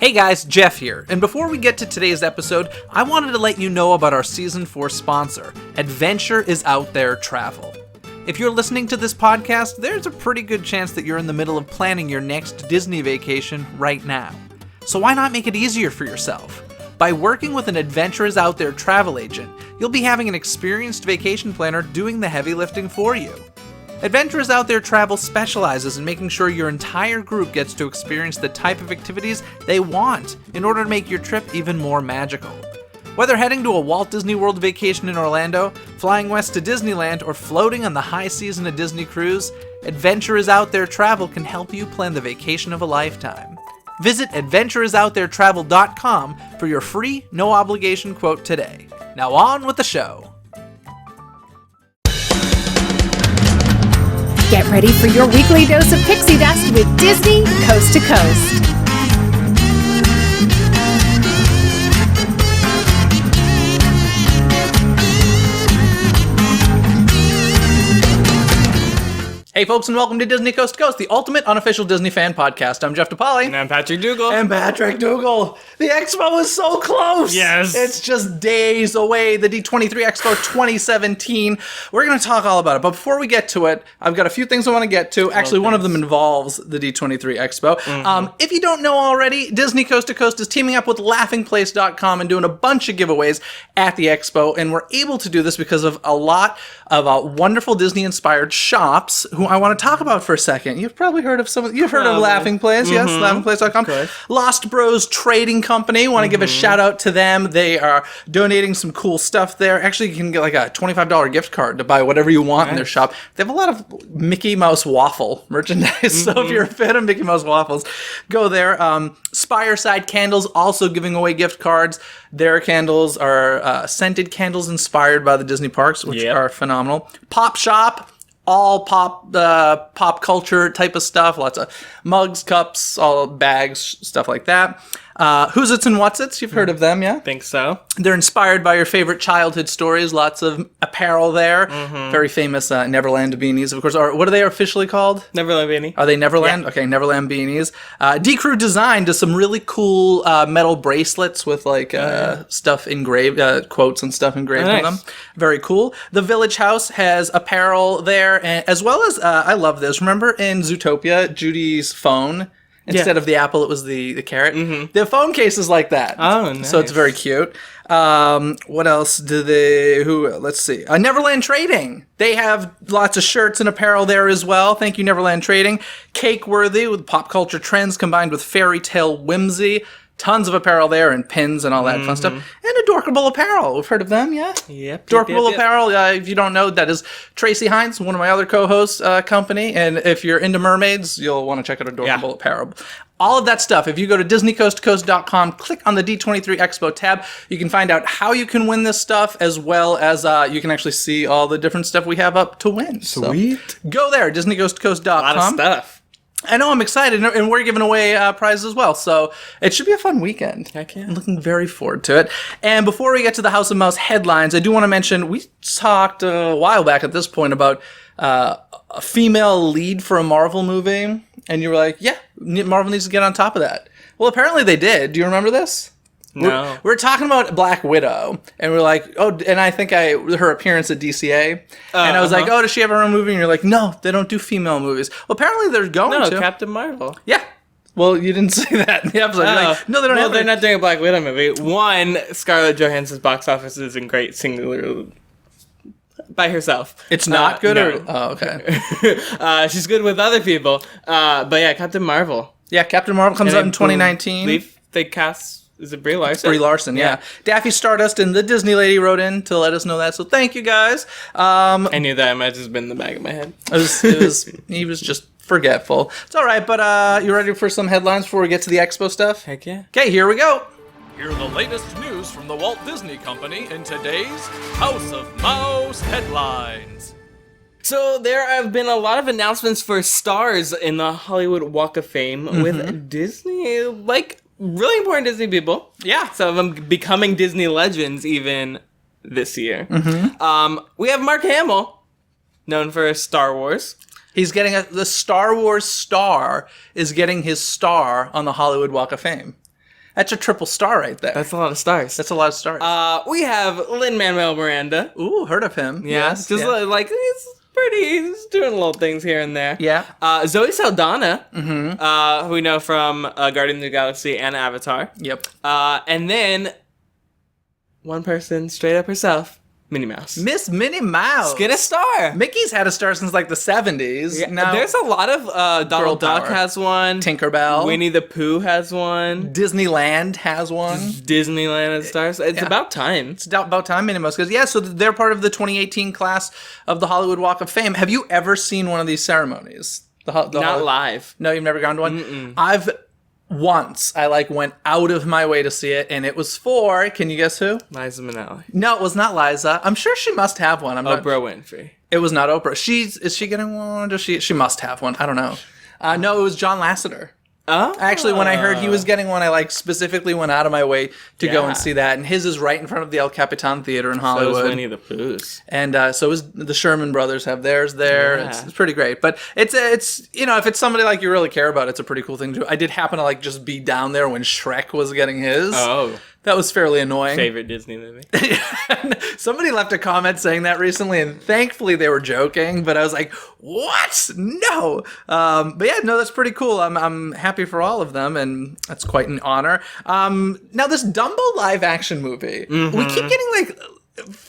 Hey guys, Jeff here, and before we get to today's episode, I wanted to let you know about our Season 4 sponsor, Adventure is Out There Travel. If you're listening to this podcast, there's a pretty good chance that you're in the middle of planning your next Disney vacation right now. So why not make it easier for yourself? By working with an Adventure is Out There travel agent, you'll be having an experienced vacation planner doing the heavy lifting for you. Adventure is Out There Travel specializes in making sure your entire group gets to experience the type of activities they want in order to make your trip even more magical. Whether heading to a Walt Disney World vacation in Orlando, flying west to Disneyland, or floating on the high seas in a Disney cruise, Adventure is Out There Travel can help you plan the vacation of a lifetime. Visit adventureisouttheretravel.com for your free, no-obligation quote today. Now on with the show. Get ready for your weekly dose of pixie dust with Disney Coast to Coast. Hey folks, and welcome to Disney Coast to Coast, the ultimate unofficial Disney fan podcast. I'm Jeff DePaoli. And I'm Patrick Dougal. And Patrick Dougal. The expo is so close. Yes. It's just days away. The D23 Expo 2017. We're going to talk all about it. But before we get to it, I've got a few things I want to get to. Actually, one of them involves the D23 Expo. If you don't know already, Disney Coast to Coast is teaming up with laughingplace.com and doing a bunch of giveaways at the expo. And we're able to do this because of a lot of wonderful Disney-inspired shops who I want to talk about for a second. You've probably heard of some. You've heard of Laughing Place, yes, laughingplace.com. Okay. Lost Bros Trading Company. Want to give a shout out to them. They are donating some cool stuff there. Actually, you can get like a $25 gift card to buy whatever you want in their shop. They have a lot of Mickey Mouse waffle merchandise. So if you're a fan of Mickey Mouse waffles, go there. Spireside Candles also giving away gift cards. Their candles are scented candles inspired by the Disney parks, which are phenomenal. Pop Shop. All pop culture type of stuff. Lots of mugs, cups, all bags, stuff like that. Who's Its and What's Its? You've heard of them, yeah? Think so. They're inspired by your favorite childhood stories. Lots of apparel there. Very famous Neverland beanies, of course. Or what are they officially called? Neverland beanie. Are they Neverland? Yeah. Okay, Neverland beanies. D-Crew Design does some really cool metal bracelets with like stuff engraved, quotes and stuff engraved on them. Very cool. The Village House has apparel there, as well as, I love this. Remember in Zootopia, Judy's phone? Instead of the apple, it was the carrot. The phone case is like that. Oh, nice. So it's very cute. What else do they... Let's see. Neverland Trading. They have lots of shirts and apparel there as well. Thank you, Neverland Trading. Cake Worthy with pop culture trends combined with fairy tale whimsy. Tons of apparel there and pins and all that fun stuff. And Adorkable Apparel. We've heard of them, yeah? Yep. Adorkable Apparel, if you don't know, that is Tracy Hines, one of my other co-hosts' company. And if you're into mermaids, you'll want to check out Adorkable Apparel. All of that stuff, if you go to DisneyCoastToCoast.com, click on the D23 Expo tab, you can find out how you can win this stuff, as well as you can actually see all the different stuff we have up to win. Sweet. So go there, DisneyCoastToCoast.com. A lot of stuff. I know, I'm excited, and we're giving away prizes as well, so it should be a fun weekend. Heck yeah. I'm looking very forward to it. And before we get to the House of Mouse headlines, I do want to mention, we talked a while back at this point about a female lead for a Marvel movie, and you were like, yeah, Marvel needs to get on top of that. Well, apparently they did. Do you remember this? No. We're talking about Black Widow, and we're like, oh, and I think her appearance at DCA, and I was like, oh, does she have her own movie? And you're like, no, they don't do female movies. Well, apparently they're going to. Captain Marvel. Yeah. Well, you didn't say that in the episode. You're like, no, they don't have they're not doing a Black Widow movie. One, Scarlett Johansson's box office isn't great singular by herself. It's not good? No. Or oh, okay. She's good with other people. But yeah, Captain Marvel. Yeah, Captain Marvel comes out in 2019. They cast... Is it Brie Larson? Brie Larson, yeah. Daffy Stardust and the Disney lady wrote in to let us know that, so thank you guys. I knew that. It might have just been in the back of my head. He was just forgetful. It's all right, but you ready for some headlines before we get to the expo stuff? Heck yeah. Okay, here we go. Hear the latest news from the Walt Disney Company in today's House of Mouse headlines. So there have been a lot of announcements for stars in the Hollywood Walk of Fame with Disney, like really important Disney people. Yeah. Some of them becoming Disney legends even this year. We have Mark Hamill, known for Star Wars. He's getting the Star Wars star is getting his star on the Hollywood Walk of Fame. That's a triple star right there. That's a lot of stars. That's a lot of stars. We have Lin-Manuel Miranda. Ooh, heard of him. Yeah, Yes, just like he's doing little things here and there. Yeah. Zoe Saldana, who we know from Guardians of the Galaxy and Avatar. Yep. And then one person straight up herself, Minnie Mouse. Miss Minnie Mouse. Get a star. Mickey's had a star since like the 70s. Yeah, Now, there's a lot of Donald Girl Duck power. has one. Tinkerbell. Winnie the Pooh has one. Disneyland has one. Disneyland has stars. It's about time. It's about time Minnie Mouse goes, yeah, so they're part of the 2018 class of the Hollywood Walk of Fame. Have you ever seen one of these ceremonies? Not live. No, you've never gone to one? Once I went out of my way to see it, and it was for, can you guess who? Liza Minnelli. No, it was not Liza. I'm sure she must have one. Oprah Winfrey. It was not Oprah. Is she getting one? Does she must have one. I don't know. No, it was John Lasseter. Oh. Actually, when I heard he was getting one, I specifically went out of my way to go and Yeah. see that. And his is right in front of the El Capitan Theater in Hollywood. So is Winnie the Pooh's. And so is the Sherman Brothers have theirs there. Yeah. It's pretty great. But it's if it's somebody you really care about, it's a pretty cool thing to do. I did happen to just be down there when Shrek was getting his. Oh. That was fairly annoying. Favorite Disney movie. Somebody left a comment saying that recently, and thankfully they were joking. But I was like, "What? No!" But yeah, no, that's pretty cool. I'm happy for all of them, and that's quite an honor. Now this Dumbo live action movie, we keep getting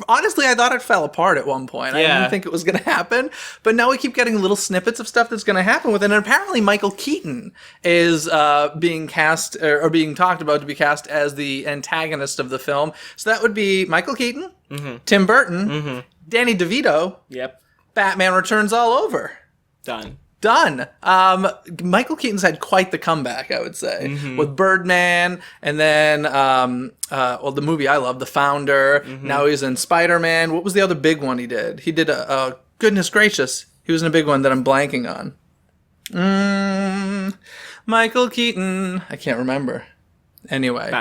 honestly, I thought it fell apart at one point. I didn't think it was going to happen, but now we keep getting little snippets of stuff that's going to happen with it. And apparently, Michael Keaton is being cast or being talked about to be cast as the antagonist of the film. So that would be Michael Keaton, Tim Burton, Danny DeVito. Yep. Batman Returns all over. Done. Michael Keaton's had quite the comeback, I would say, with Birdman, and then, the movie I love, The Founder. Now he's in Spider-Man. What was the other big one he did? He did goodness gracious, he was in a big one that I'm blanking on. Michael Keaton. I can't remember. Anyway.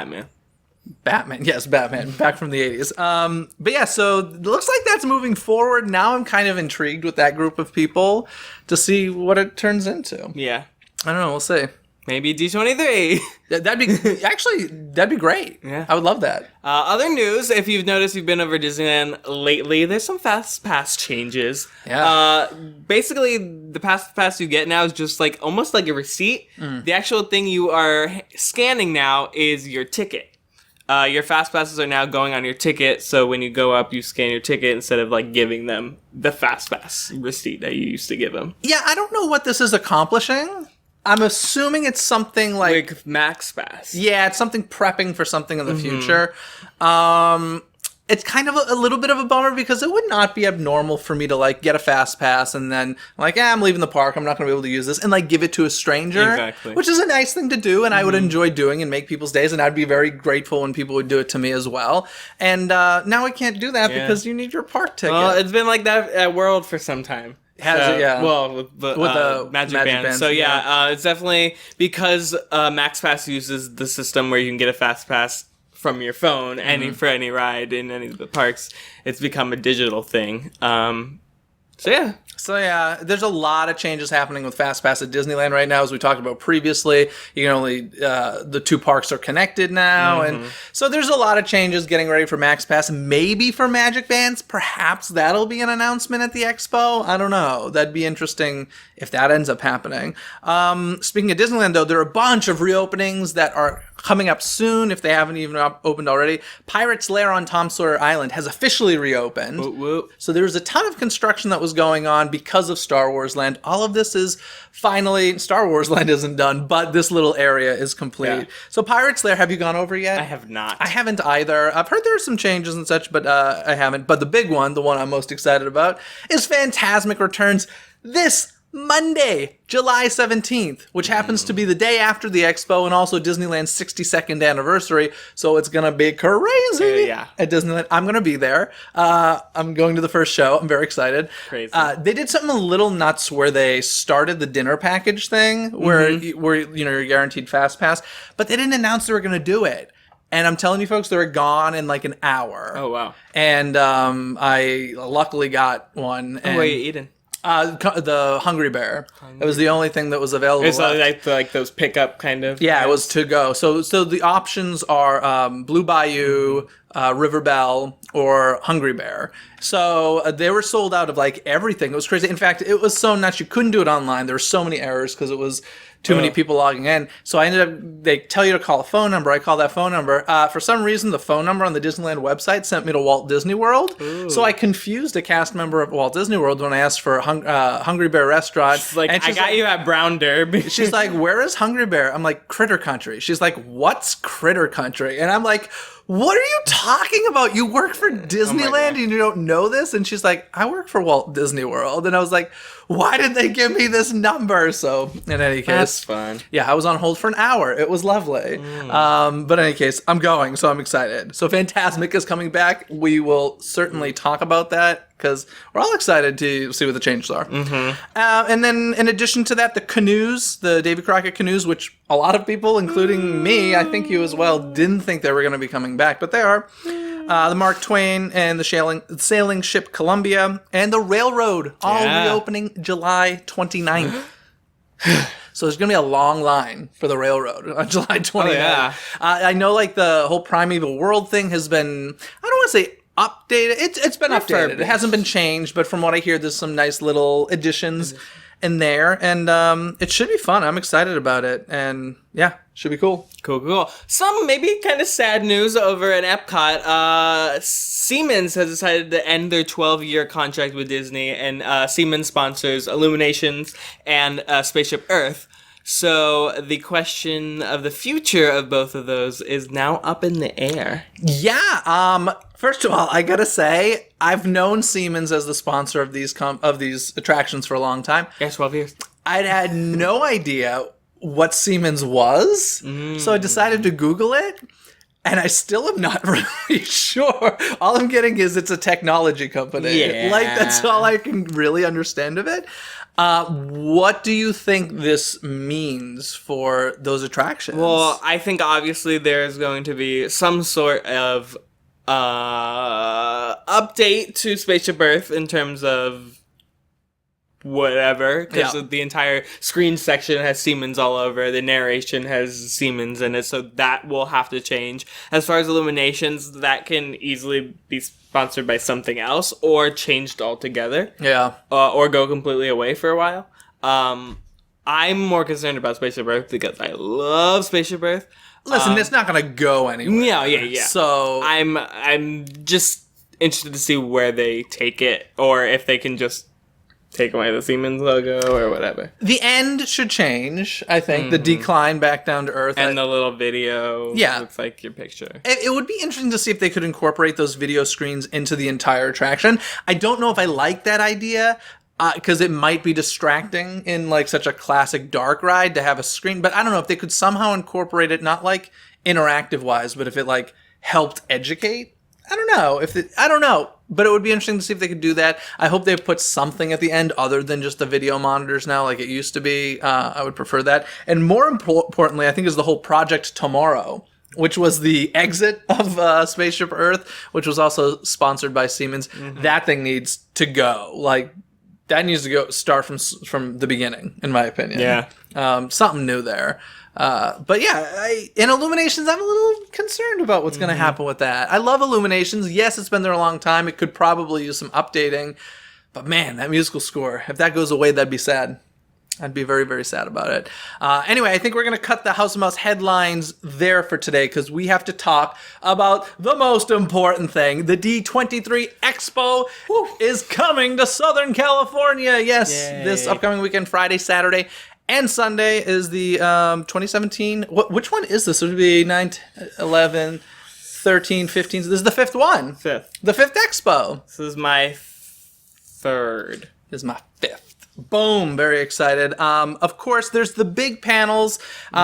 Batman, yes, Batman, back from the 80s. But yeah, so it looks like that's moving forward. Now I'm kind of intrigued with that group of people to see what it turns into. Yeah. I don't know, we'll see. Maybe D23. That'd be great. Yeah. I would love that. Other news, if you've noticed you've been over Disneyland lately, there's some FastPass changes. Yeah. Basically, the FastPass you get now is just almost like a receipt. The actual thing you are scanning now is your ticket. Your FastPasses are now going on your ticket, so when you go up, you scan your ticket instead of giving them the FastPass receipt that you used to give them. Yeah, I don't know what this is accomplishing. I'm assuming it's something like MaxPass. Yeah, it's something prepping for something in the future. It's kind of a little bit of a bummer because it would not be abnormal for me to get a fast pass and then I'm leaving the park, I'm not going to be able to use this, and give it to a stranger. Exactly. Which is a nice thing to do, and I would enjoy doing and make people's days, and I'd be very grateful when people would do it to me as well. And now I can't do that because you need your park ticket. Well, it's been like that at World for some time. Has it? Yeah. Well, with the Magic Band. Bands, So yeah, it's definitely because MaxPass uses the system where you can get a fast pass from your phone for any ride in any of the parks. It's become a digital thing. So yeah, there's a lot of changes happening with FastPass at Disneyland right now, as we talked about previously. You can only the two parks are connected now, and so there's a lot of changes getting ready for MaxPass. Maybe for Magic Bands, perhaps that'll be an announcement at the Expo. I don't know. That'd be interesting if that ends up happening. Speaking of Disneyland, though, there are a bunch of reopenings that are coming up soon, if they haven't even opened already. Pirates Lair on Tom Sawyer Island has officially reopened. Whoop, whoop. So there was a ton of construction that was going on because of Star Wars Land. All of this is finally, Star Wars Land isn't done, but this little area is complete. Yeah. So Pirates Lair, have you gone over yet? I have not. I haven't either. I've heard there are some changes and such, but I haven't. But the big one, the one I'm most excited about, is Fantasmic Returns this Monday, July 17th, which happens to be the day after the Expo and also Disneyland's 62nd anniversary. So it's going to be crazy at Disneyland. I'm going to be there. I'm going to the first show. I'm very excited. Crazy. They did something a little nuts where they started the dinner package thing where you're guaranteed fast pass, but they didn't announce they were going to do it. And I'm telling you folks, they were gone in an hour. Oh, wow. And I luckily got one. Where are you eating? The Hungry Bear. It was the only thing that was available. It's like those pickup kind of. Yeah, it was to go. So the options are Blue Bayou, River Belle, or Hungry Bear. So they were sold out of like everything. It was crazy. In fact, it was so nuts you couldn't do it online. There were so many errors because it was too many people logging in. So I ended up, they tell you to call a phone number. I called that phone number. For some reason, the phone number on the Disneyland website sent me to Walt Disney World. Ooh. So I confused a cast member of Walt Disney World when I asked for Hungry Bear restaurant. She's like, I got you at Brown Derby. She's like, where is Hungry Bear? I'm like, Critter Country. She's like, what's Critter Country? And I'm like, what are you talking about? You work for Disneyland and you don't know this? And she's like, I work for Walt Disney World. And I was like, why did they give me this number? So in any case, that's fun. Yeah, I was on hold for an hour. It was lovely. But in any case, I'm going, so I'm excited. So Fantasmic is coming back. We will certainly talk about that because we're all excited to see what the changes are. And then in addition to that, the canoes, the Davy Crockett canoes, which a lot of people, including me, I think you as well, didn't think they were going to be coming back, but they are. The Mark Twain and the sailing ship Columbia and the Railroad all reopening July 29th. So there's going to be a long line for the Railroad on July 29th. Oh, yeah. I know like the whole Primeval World thing has been, I don't want to say updated. It's been updated. It hasn't been changed, but from what I hear, there's some nice little additions in there, and it should be fun. I'm excited about it, and yeah, should be cool. Cool. Some maybe kind of sad news over at Epcot. Siemens has decided to end their 12-year contract with Disney, and Siemens sponsors Illuminations and Spaceship Earth. So the question of the future of both of those is now up in the air. Yeah. First of all, I gotta say, I've known Siemens as the sponsor of these attractions for a long time. Yeah, 12 years. I'd had no idea what Siemens was, so I decided to Google it. And I still am not really sure. All I'm getting is it's a technology company. Yeah. Like, that's all I can really understand of it. What do you think this means for those attractions? Well, I think obviously there's going to be some sort of update to Spaceship Earth in terms of whatever, because the entire screen section has Siemens all over, the narration has Siemens in it, so that will have to change. As far as Illuminations, that can easily be sponsored by something else or changed altogether. Yeah. Or go completely away for a while. I'm more concerned about Spaceship Earth because I love Spaceship Earth. Listen, it's not going to go anywhere. Yeah. So I'm just interested to see where they take it, or if they can just take away the Siemens logo or whatever. The end should change, I think. The decline back down to Earth. And the little video looks like your picture. It would be interesting to see if they could incorporate those video screens into the entire attraction. I don't know if I like that idea, because it might be distracting in like such a classic dark ride to have a screen. But I don't know if they could somehow incorporate it, not like interactive-wise, but if it like helped educate. I don't know. But it would be interesting to see if they could do that. I hope they put something at the end other than just the video monitors now like it used to be. I would prefer that. And more importantly, I think, is the whole Project Tomorrow, which was the exit of Spaceship Earth, which was also sponsored by Siemens. That thing needs to go. Like, that needs to start from the beginning, in my opinion. Yeah. Something new there. But yeah, in Illuminations, I'm a little concerned about what's going to happen with that. I love Illuminations. Yes, it's been there a long time. It could probably use some updating. But man, that musical score, if that goes away, that'd be sad. I'd be very, very sad about it. Anyway, I think we're going to cut the House of Mouse headlines there for today because we have to talk about the most important thing. The D23 Expo is coming to Southern California. Yes, this upcoming weekend, Friday, Saturday, and Sunday is the 2017. Which one is this? It would be 9, 11, 13, 15. This is the fifth one. The fifth Expo. This is my third. This is my fifth. Boom. Very excited. Of course, there's the big panels,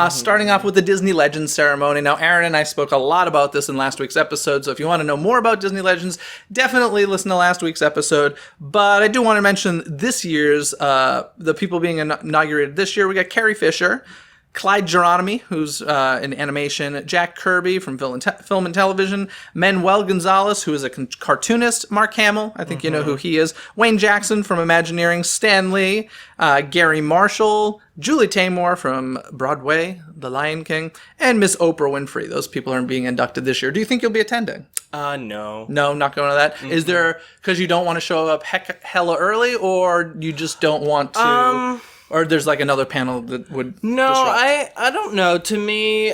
starting off with the Disney Legends ceremony. Now, Aaron and I spoke a lot about this in last week's episode, so if you want to know more about Disney Legends, definitely listen to last week's episode. But I do want to mention this year's, the people being inaugurated this year. We got Carrie Fisher, Clyde Geronimi, who's in animation, Jack Kirby from film and television, Manuel Gonzalez, who is a cartoonist, Mark Hamill, I think you know who he is, Wayne Jackson from Imagineering, Stan Lee, Gary Marshall, Julie Taymor from Broadway, The Lion King, and Miss Oprah Winfrey. Those people are being inducted this year. Do you think you'll be attending? No. No, not going to that? Mm-hmm. Is there, because you don't want to show up hella early, or you just don't want to... Or there's like another panel that would disrupt? I don't know. To me,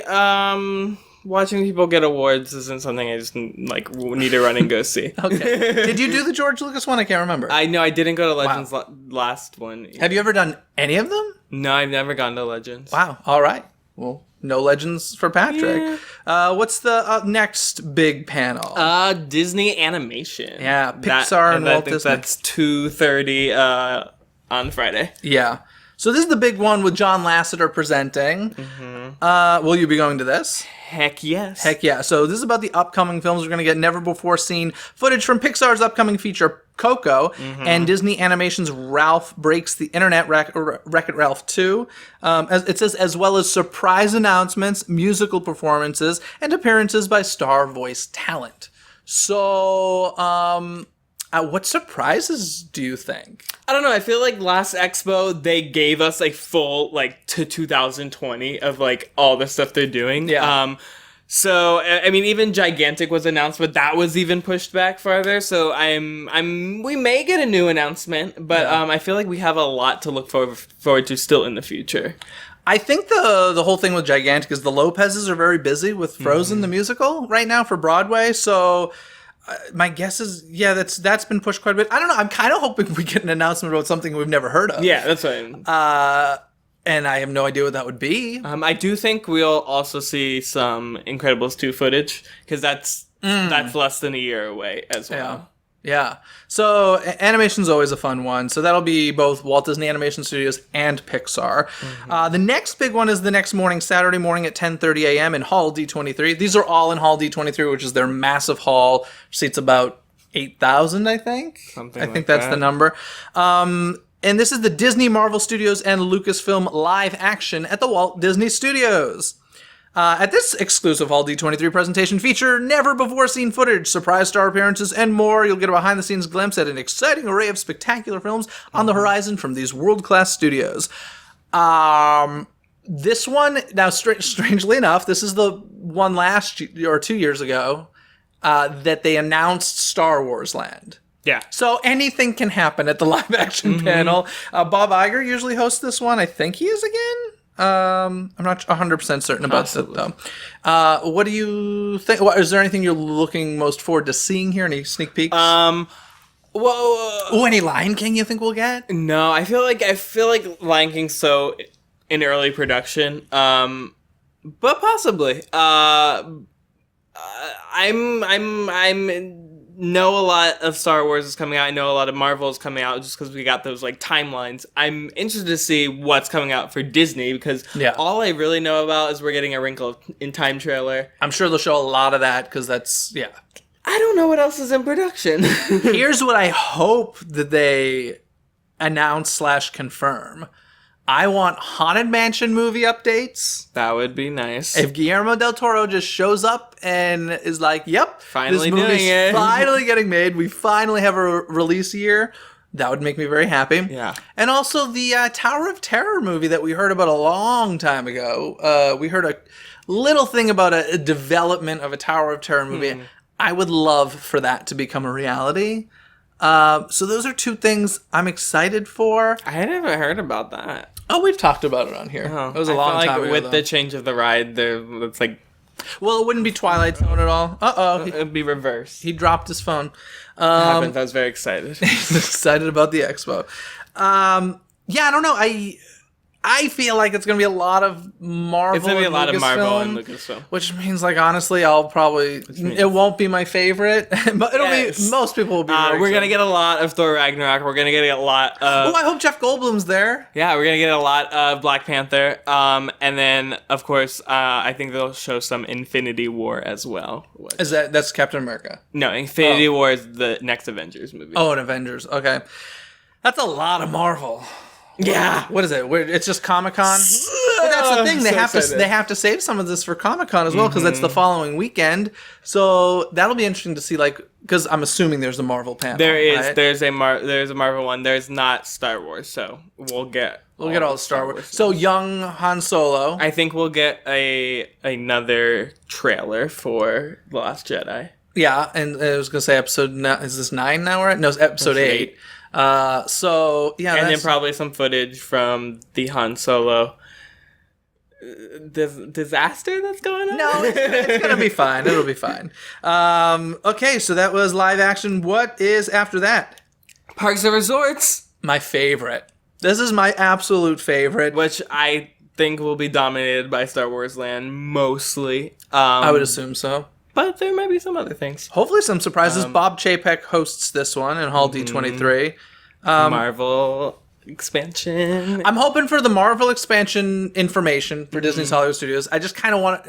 watching people get awards isn't something I just like need to run and go see. Okay. Did you do the George Lucas one? I can't remember. I didn't go to Legends last one. Have you ever done any of them? No, I've never gone to Legends. Wow. All right. Well, no Legends for Patrick. Yeah. What's the next big panel? Disney Animation. Yeah, Pixar and Walt Disney. That's 2:30 on Friday. Yeah. So this is the big one with John Lasseter presenting. Mm-hmm. Will you be going to this? Heck yes. Heck yeah. So this is about the upcoming films. We're going to get never-before-seen footage from Pixar's upcoming feature, Coco, and Disney Animation's Ralph Breaks the Internet, Wreck-It Ralph 2. It says, as well as surprise announcements, musical performances, and appearances by star voice talent. So, what surprises do you think? I don't know. I feel like last Expo, they gave us like full, like to 2020 of like all the stuff they're doing. Yeah. So, I mean, even Gigantic was announced, but that was even pushed back farther. So we may get a new announcement, but I feel like we have a lot to look forward to still in the future. I think the whole thing with Gigantic is the Lopez's are very busy with Frozen, the musical, right now for Broadway. So... my guess is, that's been pushed quite a bit. I don't know. I'm kind of hoping we get an announcement about something we've never heard of. Yeah, that's what I mean. And I have no idea what that would be. I do think we'll also see some Incredibles 2 footage, because that's less than a year away as well. Yeah. So animation's always a fun one. So that'll be both Walt Disney Animation Studios and Pixar. The next big one is the next morning, Saturday morning at 10:30 a.m. in Hall D23. These are all in Hall D23, which is their massive hall. Seats about 8,000, I think. I think that's the number. And this is the Disney, Marvel Studios, and Lucasfilm live action at the Walt Disney Studios. At this exclusive Hall D23 presentation feature never-before-seen footage, surprise star appearances, and more. You'll get a behind-the-scenes glimpse at an exciting array of spectacular films on the horizon from these world-class studios. This one, now strangely enough, this is the one last year or 2 years ago that they announced Star Wars Land. Yeah. So anything can happen at the live-action panel. Bob Iger usually hosts this one. I think he is again. I'm not 100% certain about that, though. What do you think? Is there anything you're looking most forward to seeing here? Any sneak peeks? Any Lion King you think we'll get? No, I feel like Lion King's so in early production, but possibly. I'm know a lot of Star Wars is coming out. I know a lot of Marvel is coming out just because we got those like timelines. I'm interested to see what's coming out for Disney because all I really know about is we're getting a Wrinkle in Time trailer. I'm sure they'll show a lot of that because that's, I don't know what else is in production. Here's what I hope that they announce / confirm. I want Haunted Mansion movie updates. That would be nice. If Guillermo del Toro just shows up and is like, yep, finally this movie's doing it. finally getting made. We finally have a release year. That would make me very happy. Yeah. And also the Tower of Terror movie that we heard about a long time ago. We heard a little thing about a development of a Tower of Terror movie. I would love for that to become a reality. So those are two things I'm excited for. I had never heard about that. Oh, we've talked about it on here. It was a long time ago. With the change of the ride, it's like... Well, it wouldn't be Twilight Zone at all. Uh-oh. It would be reversed. He dropped his phone. I was very excited. He's excited about the expo. I don't know. I feel like it's going to be a lot of Marvel. It's going to be a lot of Marvel and Lucasfilm. Which means, like, honestly, I'll probably... It won't be my favorite. But it'll be... Most people will be we're going to get a lot of Thor Ragnarok. We're going to get a lot of... I hope Jeff Goldblum's there. Yeah, we're going to get a lot of Black Panther. And then, of course, I think they'll show some Infinity War as well. That's Captain America? No, Infinity War is the next Avengers movie. Oh, an Avengers. Okay. That's a lot of Marvel. Yeah. What is it? It's just Comic-Con? But that's the thing; So they have to save some of this for Comic-Con as well because that's the following weekend. So that'll be interesting to see, like, because I'm assuming there's a Marvel panel. There is. right? There's a Marvel one. There's not Star Wars, so we'll get all the Star Wars. So young Han Solo. I think we'll get another trailer for The Last Jedi. Yeah, and I was gonna say is this 9 now? We're at? No, it's episode 8. So yeah, and then probably some footage from the Han Solo disaster that's going on. No, it's gonna be fine. It'll be fine. Okay, so that was live action. What is after that? Parks and Resorts, My favorite. This is my absolute favorite. which I think will be dominated by Star Wars Land mostly. I would assume so. But there might be some other things. Hopefully some surprises. Bob Chapek hosts this one in Hall D23. Marvel expansion. I'm hoping for the Marvel expansion information for Disney's Hollywood Studios. I just kind of want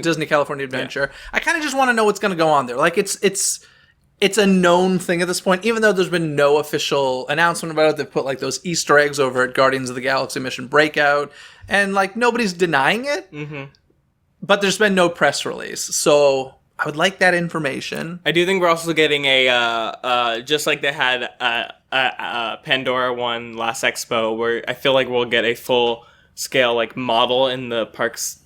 Disney California Adventure. I kind of just want to know what's going to go on there. Like it's a known thing at this point, even though there's been no official announcement about it. They've put like those Easter eggs over at Guardians of the Galaxy Mission Breakout, and like nobody's denying it. But there's been no press release, so I would like that information. I do think we're also getting a just like they had a Pandora one last Expo, where I feel like we'll get a full scale like model in the parks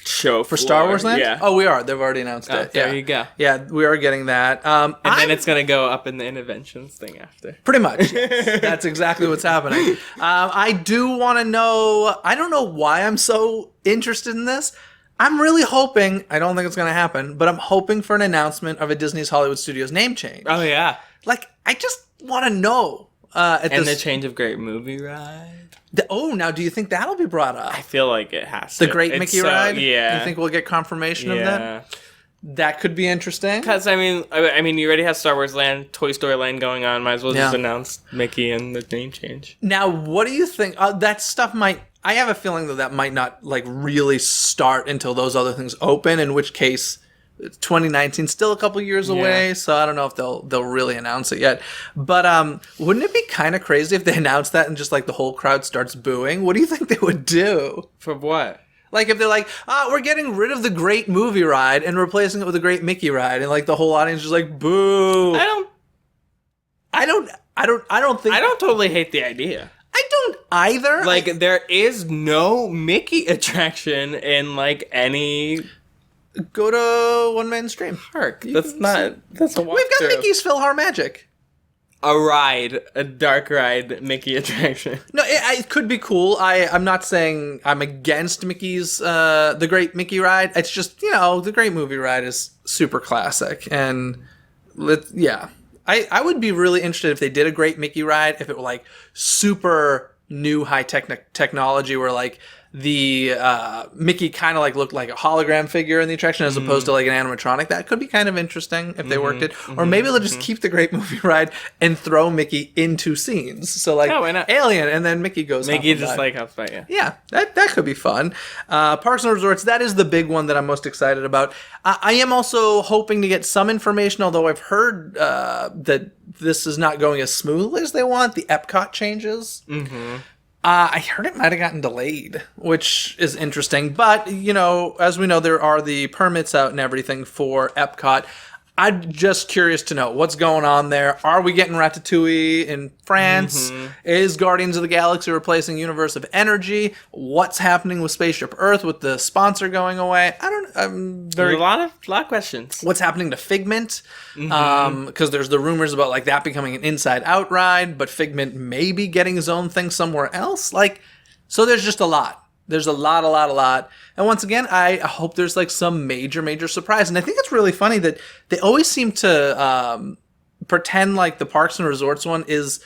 show For Star Wars Land? Yeah. Oh, we are. They've already announced it. There yeah. you go. Yeah, we are getting that. And And then it's gonna go up in the Interventions thing after. pretty much. Yes. That's exactly what's happening. I do want to know. I don't know why I'm so interested in this. I'm really hoping. I don't think it's going to happen, but I'm hoping for an announcement of a Disney's Hollywood Studios name change. Oh yeah. Like, I just want to know. The change of Great Movie Ride. Now do you think that'll be brought up? I feel like it has to. The Great Mickey Ride? Yeah. You think we'll get confirmation of that? That could be interesting. Because I mean, you already have Star Wars Land, Toy Story Land going on. Might as well just announce Mickey and the name change. Now, what do you think? That stuff might. I have a feeling that might not like really start until those other things open. In which case, 2019 still a couple years away. So I don't know if they'll really announce it yet. But wouldn't it be kind of crazy if they announced that and just like the whole crowd starts booing? What do you think they would do? For what? Like if they're like, we're getting rid of the Great Movie Ride and replacing it with the Great Mickey Ride, and like the whole audience is like, boo. I don't think. I don't totally hate the idea. I don't either. Like there is no Mickey attraction in like any go to One Man Stream park. That's a walkthrough. We've got Mickey's PhilharMagic. A dark ride Mickey attraction. No, it could be cool. I'm not saying I'm against Mickey's the Great Mickey Ride. It's just, the Great Movie Ride is super classic, and I would be really interested if they did a Great Mickey Ride, if it were like super new high technology where like the Mickey kind of like looked like a hologram figure in the attraction as opposed to like an animatronic. That could be kind of interesting if they worked it. Or maybe they'll just keep the Great Movie Ride and throw Mickey into scenes. So like Alien, and then Mickey goes. Mickey just like helps by you. Yeah, that could be fun. Parks and Resorts, that is the big one that I'm most excited about. I am also hoping to get some information, although I've heard that this is not going as smoothly as they want. The Epcot changes. I heard it might have gotten delayed, which is interesting. But, as we know, there are the permits out and everything for Epcot. I'm just curious to know what's going on there. Are we getting Ratatouille in France? Is Guardians of the Galaxy replacing Universe of Energy? What's happening with Spaceship Earth with the sponsor going away? There's a lot of questions. What's happening to Figment? Because there's the rumors about like that becoming an Inside Out ride, but Figment may be getting his own thing somewhere else. So there's just a lot. There's a lot. And once again, I hope there's like some major surprise. And I think it's really funny that they always seem to pretend like the Parks and Resorts one is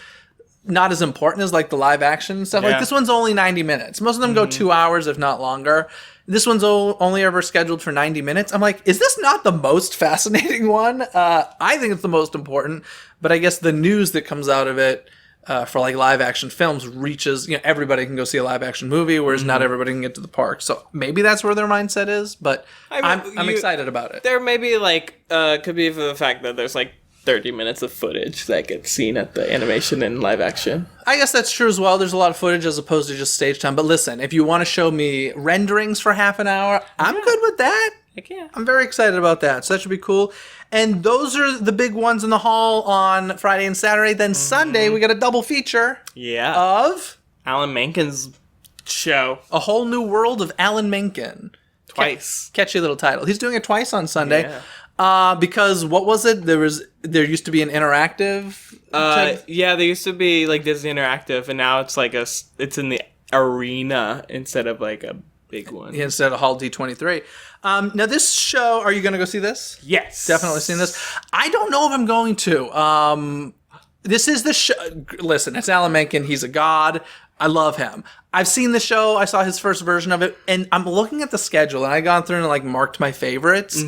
not as important as like the live action stuff. Yeah. Like this one's only 90 minutes. Most of them go 2 hours, if not longer. This one's only ever scheduled for 90 minutes. I'm like, is this not the most fascinating one? I think it's the most important. But I guess the news that comes out of it for like live action films reaches, everybody can go see a live action movie, whereas not everybody can get to the park. So maybe that's where their mindset is, but I'm excited about it. There may be like, could be for the fact that there's like 30 minutes of footage that gets seen at the animation and live action. I guess that's true as well. There's a lot of footage as opposed to just stage time. But listen, if you want to show me renderings for half an hour, I'm good with that. Heck yeah. I'm very excited about that. So that should be cool. And those are the big ones in the hall on Friday and Saturday. Then Sunday, we got a double feature of Alan Menken's show. A Whole New World of Alan Menken. Twice. Catchy little title. He's doing it twice on Sunday. Because what was it? There used to be an interactive. Yeah, there used to be like Disney Interactive, and now it's like it's in the arena instead of like a big one. Yeah, instead of Hall D23. Now this show, are you going to go see this? Yes, definitely seen this. I don't know if I'm going to. This is the show. Listen, it's Alan Menken. He's a god. I love him. I've seen the show. I saw his first version of it, and I'm looking at the schedule, and I've gone through and like marked my favorites.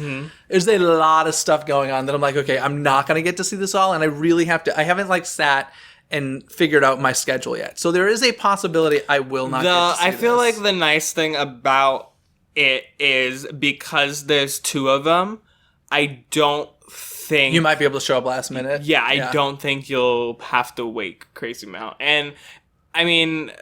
There's a lot of stuff going on that I'm like, okay, I'm not going to get to see this all, and I really have to. I haven't like sat and figured out my schedule yet, so there is a possibility I will not. I feel like the nice thing about it is because there's two of them. I don't think you might be able to show up last minute. Yeah, I don't think you'll have to wait crazy amount. And I mean,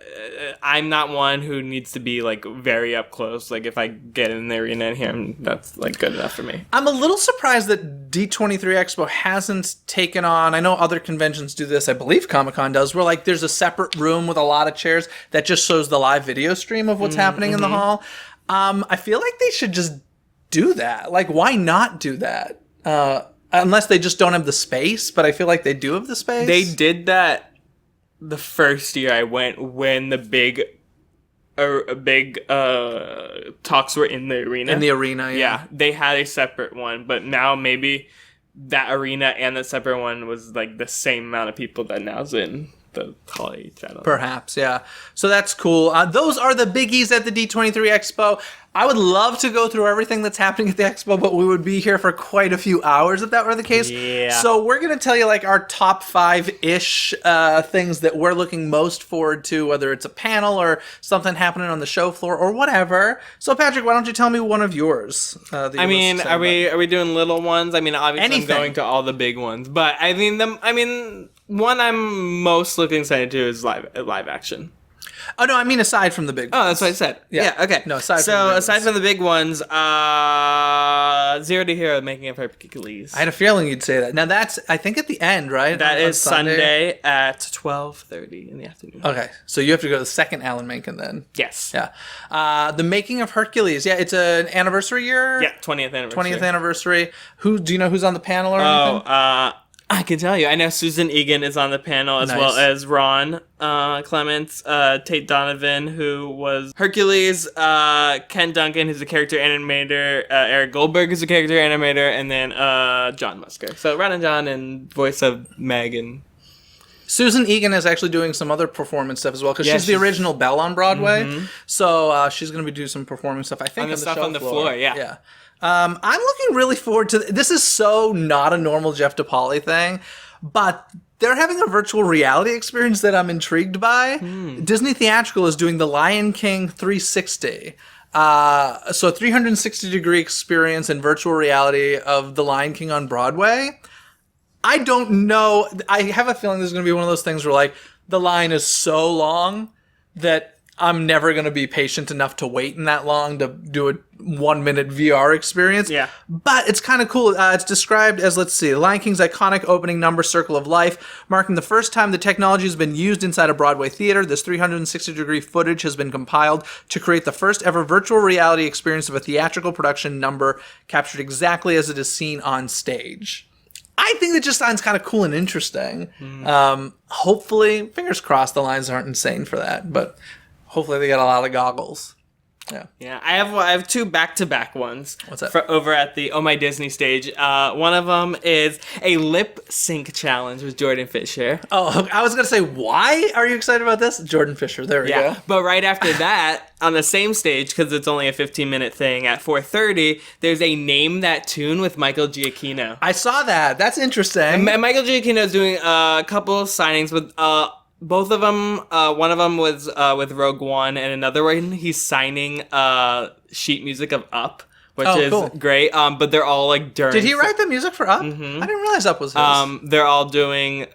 I'm not one who needs to be like very up close. Like if I get in the arena and hear him, that's like good enough for me. I'm a little surprised that D23 Expo hasn't taken on. I know other conventions do this. I believe Comic-Con does, where like there's a separate room with a lot of chairs that just shows the live video stream of what's happening in the hall. I feel like they should just do that. Like, why not do that? Unless they just don't have the space, but I feel like they do have the space. They did that the first year I went when the big talks were in the arena. In the arena, yeah. They had a separate one, but now maybe that arena and the separate one was like the same amount of people that now's in the hall each. Perhaps, yeah. So that's cool. Those are the biggies at the D23 Expo. I would love to go through everything that's happening at the Expo, but we would be here for quite a few hours if that were the case. Yeah. So we're going to tell you like our top 5-ish things that we're looking most forward to, whether it's a panel or something happening on the show floor or whatever. So Patrick, why don't you tell me one of yours? Are we doing little ones? I mean, obviously I'm going to all the big ones, but I mean, one I'm most looking excited to is live action. Oh, no, I mean aside from the big ones. Oh, that's what I said. Yeah, okay. No, aside from the big ones, Zero to Hero, Making of Hercules. I had a feeling you'd say that. Now that's, I think, at the end, right? That is Sunday at 12:30 in the afternoon. Okay, so you have to go to the second Alan Menken then. Yes. Yeah. The Making of Hercules. Yeah, it's an anniversary year? Yeah, 20th anniversary. 20th anniversary. Do you know who's on the panel or anything? I can tell you. I know Susan Egan is on the panel as well as Ron Clements, Tate Donovan, who was Hercules, Ken Duncan, who's a character animator, Eric Goldberg, who's a character animator, and then John Musker. So Ron and John and voice of Meg and... Susan Egan is actually doing some other performance stuff as well, because she's the original Belle on Broadway. So she's going to be doing some performing stuff, I think, on the stuff on the floor. Yeah. I'm looking really forward to this. Is so not a normal Jeff DePaoli thing, but they're having a virtual reality experience that I'm intrigued by. Disney Theatrical is doing the Lion King 360. So a 360-degree experience in virtual reality of the Lion King on Broadway. I don't know. I have a feeling this is going to be one of those things where like the line is so long that I'm never going to be patient enough to wait in that long to do a 1-minute VR experience. Yeah. But it's kind of cool. It's described as, let's see, Lion King's iconic opening number, Circle of Life, marking the first time the technology has been used inside a Broadway theater. This 360-degree footage has been compiled to create the first ever virtual reality experience of a theatrical production number captured exactly as it is seen on stage. I think that just sounds kind of cool and interesting. Hopefully, fingers crossed, the lines aren't insane for that, but... hopefully they got a lot of goggles. Yeah. I have two back-to-back ones. What's that? Over at the Oh My Disney stage. One of them is a lip sync challenge with Jordan Fisher. Oh, I was going to say, why are you excited about this? Jordan Fisher, there we go. But right after that, on the same stage, because it's only a 15-minute thing, at 4:30, there's a Name That Tune with Michael Giacchino. I saw that. That's interesting. And Michael Giacchino is doing a couple of signings with... both of them, one of them was with Rogue One, and another one he's signing sheet music of Up, which Oh, is cool. great. But they're all like during. Did he write the music for Up? Mm-hmm. I didn't realize Up was his. They're all doing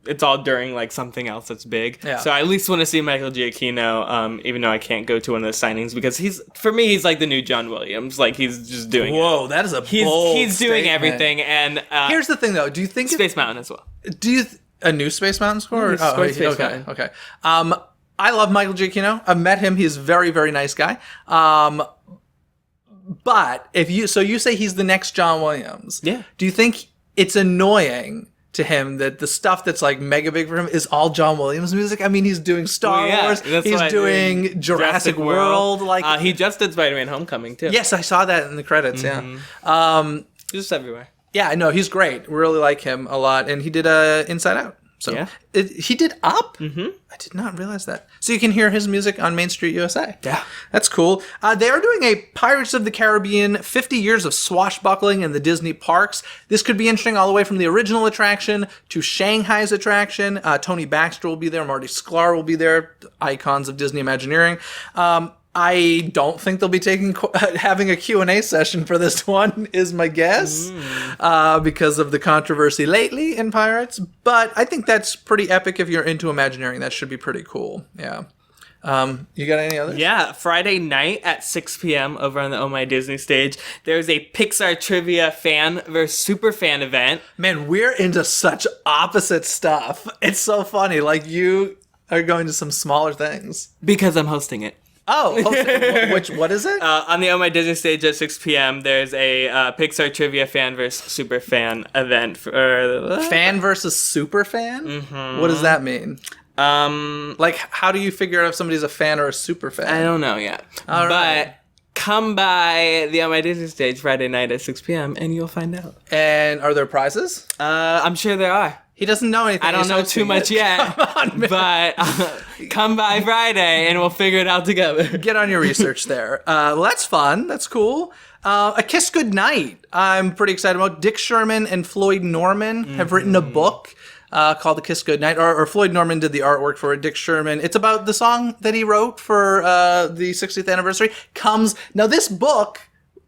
it's all during like something else that's big. Yeah. So I at least want to see Michael Giacchino, even though I can't go to one of those signings because he's like the new John Williams. Like he's just doing Whoa, that is a it. bold He's doing statement. everything, and Here's the thing, though. Do you think Space Mountain as well. a new Space Mountain score? Space okay, Mountain. okay. I love Michael Giacchino. I've met him. He's a very, very nice guy. But you say he's the next John Williams. Yeah. Do you think it's annoying to him that the stuff that's like mega big for him is all John Williams music? I mean, he's doing Star Wars. He's doing Jurassic World. Like he just did Spider-Man: Homecoming too. yes, I saw that in the credits. Yeah. Just everywhere. Yeah, no, he's great. Really like him a lot, and he did Inside Out. So Yeah. He did Up? Mm-hmm. I did not realize that. So you can hear his music on Main Street USA. Yeah. That's cool. They are doing a Pirates of the Caribbean 50 Years of Swashbuckling in the Disney Parks. This could be interesting all the way from the original attraction to Shanghai's attraction. Tony Baxter will be there. Marty Sklar will be there. Icons of Disney Imagineering. I don't think they'll be having a Q&A session for this one, is my guess, because of the controversy lately in Pirates. But I think that's pretty epic if you're into Imagineering. That should be pretty cool. Yeah. You got any others? Yeah, Friday night at 6 p.m. over on the Oh My Disney stage, there's a Pixar trivia fan versus super fan event. Man, we're into such opposite stuff. It's so funny. Like, you are going to some smaller things. Because I'm hosting it. Oh, what is it? On the Oh My Disney stage at 6 p.m., there's a Pixar trivia fan versus super fan event. Fan versus super fan? Mm-hmm. What does that mean? Like, how do you figure out if somebody's a fan or a super fan? I don't know yet. All right. But come by the Oh My Disney stage Friday night at 6 p.m. and you'll find out. And are there prizes? I'm sure there are. He doesn't know anything. I don't know too much yet, but come by Friday and we'll figure it out together. Get on your research there. Well, that's fun. That's cool. A Kiss Goodnight. I'm pretty excited about. Dick Sherman and Floyd Norman have written a book called The Kiss Goodnight, or Floyd Norman did the artwork for it. Dick Sherman. It's about the song that he wrote for the 60th anniversary. Now, this book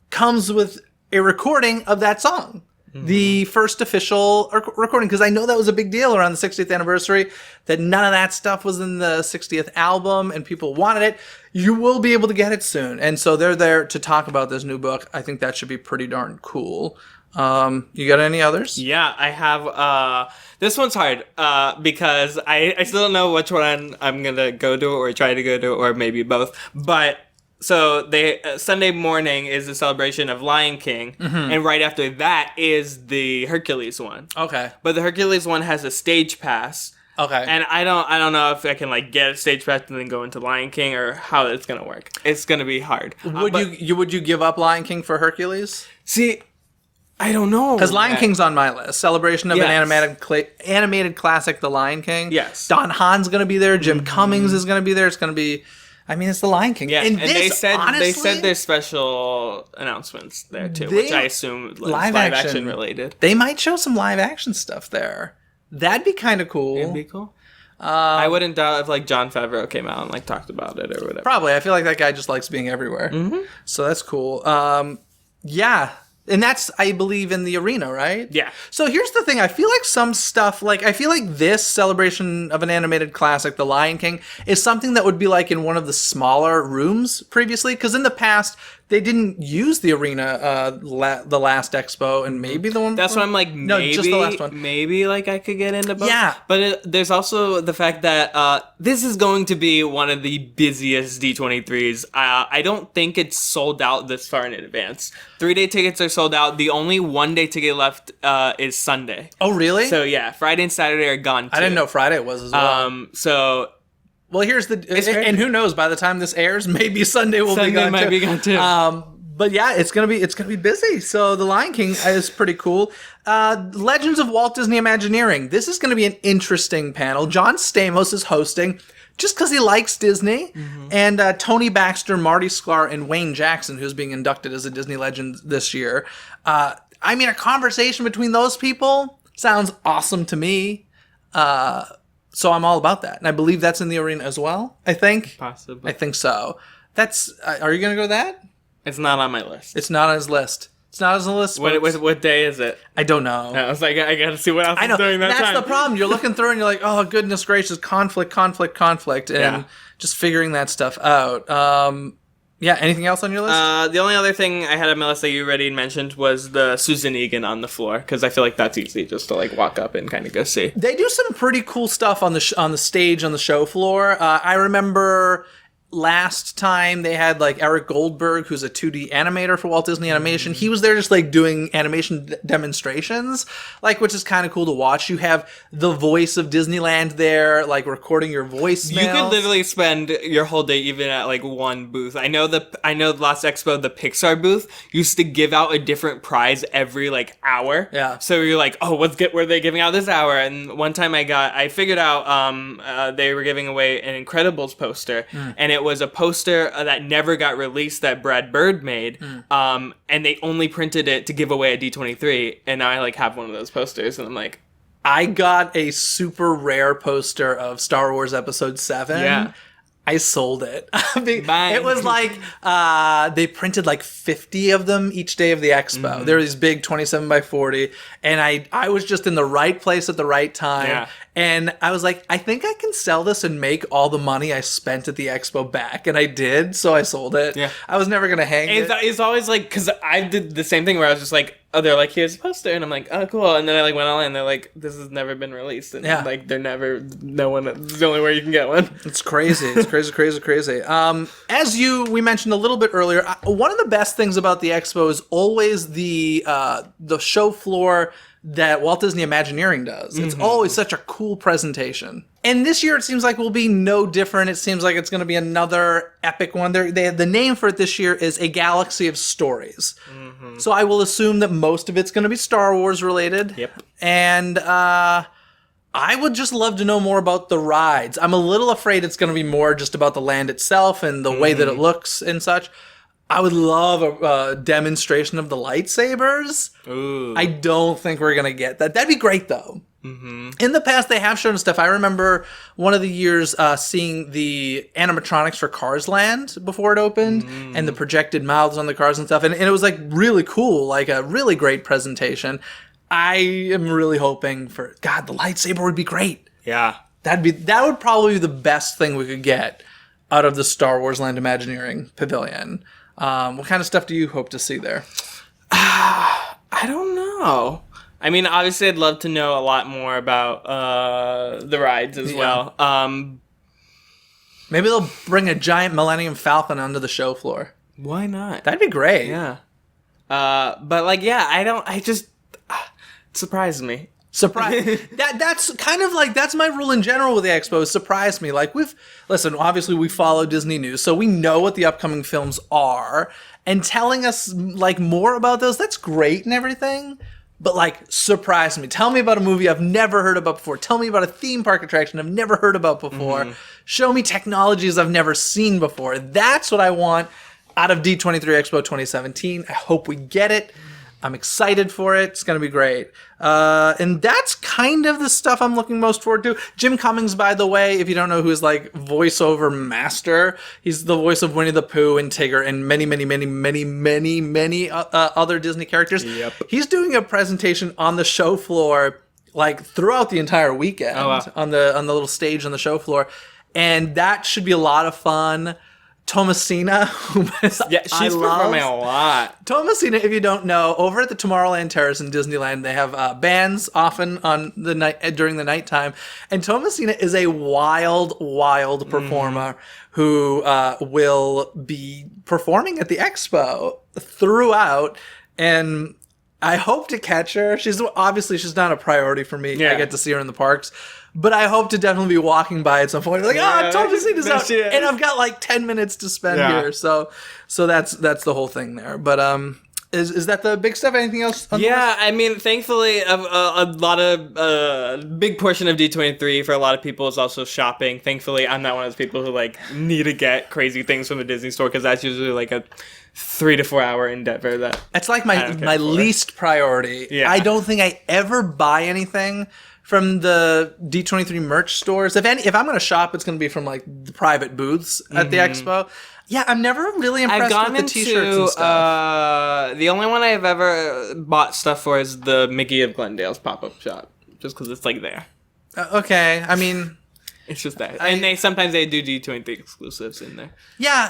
comes with a recording of that song. The first official recording, because I know that was a big deal around the 60th anniversary, that none of that stuff was in the 60th album and people wanted it. You will be able to get it soon. And so they're there to talk about this new book. I think that should be pretty darn cool. You got any others? Yeah, I have, this one's hard, because I still don't know which one I'm gonna go to or try to go to, or maybe both, but so Sunday morning is the celebration of Lion King, and right after that is the Hercules one. Okay. But the Hercules one has a stage pass. Okay. And I don't know if I can like get a stage pass and then go into Lion King or how it's gonna work. It's gonna be hard. Would you give up Lion King for Hercules? See, I don't know. Because Lion King's on my list. Celebration of an animated classic, The Lion King. Yes. Don Hahn's going to be there. Jim Cummings is going to be there. It's going to be... I mean, it's The Lion King. Yeah, and this, they said there's special announcements there too, which I assume is live action related. They might show some live action stuff there. That'd be kind of cool. It'd be cool. I wouldn't doubt if like Jon Favreau came out and like talked about it or whatever. Probably. I feel like that guy just likes being everywhere. Mm-hmm. So that's cool. Yeah. And that's, I believe, in the arena, right? Yeah. So here's the thing. I feel like some stuff, I feel like this celebration of an animated classic, The Lion King, is something that would be like in one of the smaller rooms previously. Because in the past, they didn't use the arena the last expo and maybe the one That's before. why I'm like, no, just the last one. Maybe like I could get into both. Yeah. But there's also the fact that this is going to be one of the busiest D23s. I don't think it's sold out this far in advance. 3-day tickets are sold out. The only 1-day ticket left is Sunday. Oh, really? So yeah, Friday and Saturday are gone too. I didn't know Friday was as well. Well, here's and who knows? By the time this airs, maybe Sunday will be gone might too. be gone too. But yeah, it's gonna be busy. So The Lion King is pretty cool. Legends of Walt Disney Imagineering. This is gonna be an interesting panel. John Stamos is hosting, just because he likes Disney, and Tony Baxter, Marty Sklar, and Wayne Jackson, who's being inducted as a Disney legend this year. I mean, a conversation between those people sounds awesome to me. So I'm all about that. And I believe that's in the arena as well, I think. Possibly. I think so. Are you going to go to that? It's not on my list. It's not on his list. It's not on his list. What day is it? I don't know. I was like, I gotta see what else I know. is doing that That's time. the problem. You're looking through and you're like, oh, goodness gracious, conflict, and just figuring that stuff out. Yeah, anything else on your list? The only other thing I had on my list that you already mentioned was the Susan Egan on the floor, because I feel like that's easy just to like walk up and kind of go see. They do some pretty cool stuff on the stage, on the show floor. I remember last time they had like Eric Goldberg, who's a 2D animator for Walt Disney Animation. He was there just like doing animation demonstrations, like, which is kind of cool to watch. You have the voice of Disneyland there, like recording your voicemails. You could literally spend your whole day even at like one booth. I know last Expo, the Pixar booth used to give out a different prize every like hour. Yeah. So you're like, oh, what are they giving out this hour? And one time I figured out they were giving away an Incredibles poster, and it was a poster that never got released that Brad Bird made, and they only printed it to give away at D23, and now I like have one of those posters, and I'm like, I got a super rare poster of Star Wars Episode 7. Yeah. I sold it. Bang. It was like, they printed like 50 of them each day of the expo. They were these big 27 by 40. And I was just in the right place at the right time. Yeah. And I was like, I think I can sell this and make all the money I spent at the expo back. And I did, so I sold it. Yeah. I was never going to hang it. It's always like, because I did the same thing where I was just like, oh, they're like, here's a poster, and I'm like, oh, cool, and then I like went online, and they're like, this has never been released, and like, it's the only way you can get one. It's crazy. It's crazy. As we mentioned a little bit earlier, one of the best things about the expo is always the show floor that Walt Disney Imagineering does. It's always such a cool presentation. And this year it seems like will be no different. It seems like it's going to be another epic one. They have the name for it this year is A Galaxy of Stories. So I will assume that most of it's going to be Star Wars related. Yep. And I would just love to know more about the rides. I'm a little afraid it's going to be more just about the land itself and the way that it looks and such. I would love a demonstration of the lightsabers. Ooh. I don't think we're going to get that. That'd be great, though. In the past, they have shown stuff. I remember one of the years seeing the animatronics for Cars Land before it opened and the projected mouths on the cars and stuff. And it was like really cool, like a really great presentation. I am really hoping for, God, the lightsaber would be great. Yeah. That would probably be the best thing we could get out of the Star Wars Land Imagineering Pavilion. What kind of stuff do you hope to see there? I don't know. I mean, obviously, I'd love to know a lot more about the rides as well. Maybe they'll bring a giant Millennium Falcon onto the show floor. Why not? That'd be great. Yeah. But like, yeah, I just it surprised me. Surprise. That's kind of like, that's my rule in general with the expo, is surprise me. Like, obviously we follow Disney news, so we know what the upcoming films are, and telling us like more about those, that's great and everything. But like, surprise me. Tell me about a movie I've never heard about before. Tell me about a theme park attraction I've never heard about before. Show me technologies I've never seen before. That's what I want out of D23 Expo 2017. I hope we get it. I'm excited for it. It's going to be great. And that's kind of the stuff I'm looking most forward to. Jim Cummings, by the way, if you don't know who is like voiceover master, he's the voice of Winnie the Pooh and Tigger and many other Disney characters. Yep. He's doing a presentation on the show floor like throughout the entire weekend on the little stage on the show floor. And that should be a lot of fun. Thomasina, she's performing a lot. Thomasina, if you don't know, over at the Tomorrowland Terrace in Disneyland, they have bands often on the night during the nighttime, and Thomasina is a wild performer who will be performing at the expo throughout, and I hope to catch her. She's not a priority for me. Yeah. I get to see her in the parks. But I hope to definitely be walking by at some point. Like, Thomasina's out. And I've got like 10 minutes to spend here. So that's the whole thing there. But is that the big stuff? Anything else on the list? I mean, thankfully, a big portion of D23 for a lot of people is also shopping. Thankfully, I'm not one of those people who like need to get crazy things from the Disney store, because that's usually like a 3 to 4 hour endeavor. It's like my least priority. Yeah. I don't think I ever buy anything from the D23 merch stores. If I'm going to shop, it's going to be from like the private booths at the expo. Yeah, I'm never really I've impressed gone with the t-shirts and stuff. The only one I've ever bought stuff for is the Mickey of Glendale's pop-up shop, just because it's like there. Okay, I mean... It's just that. And sometimes they do D23 exclusives in there. Yeah,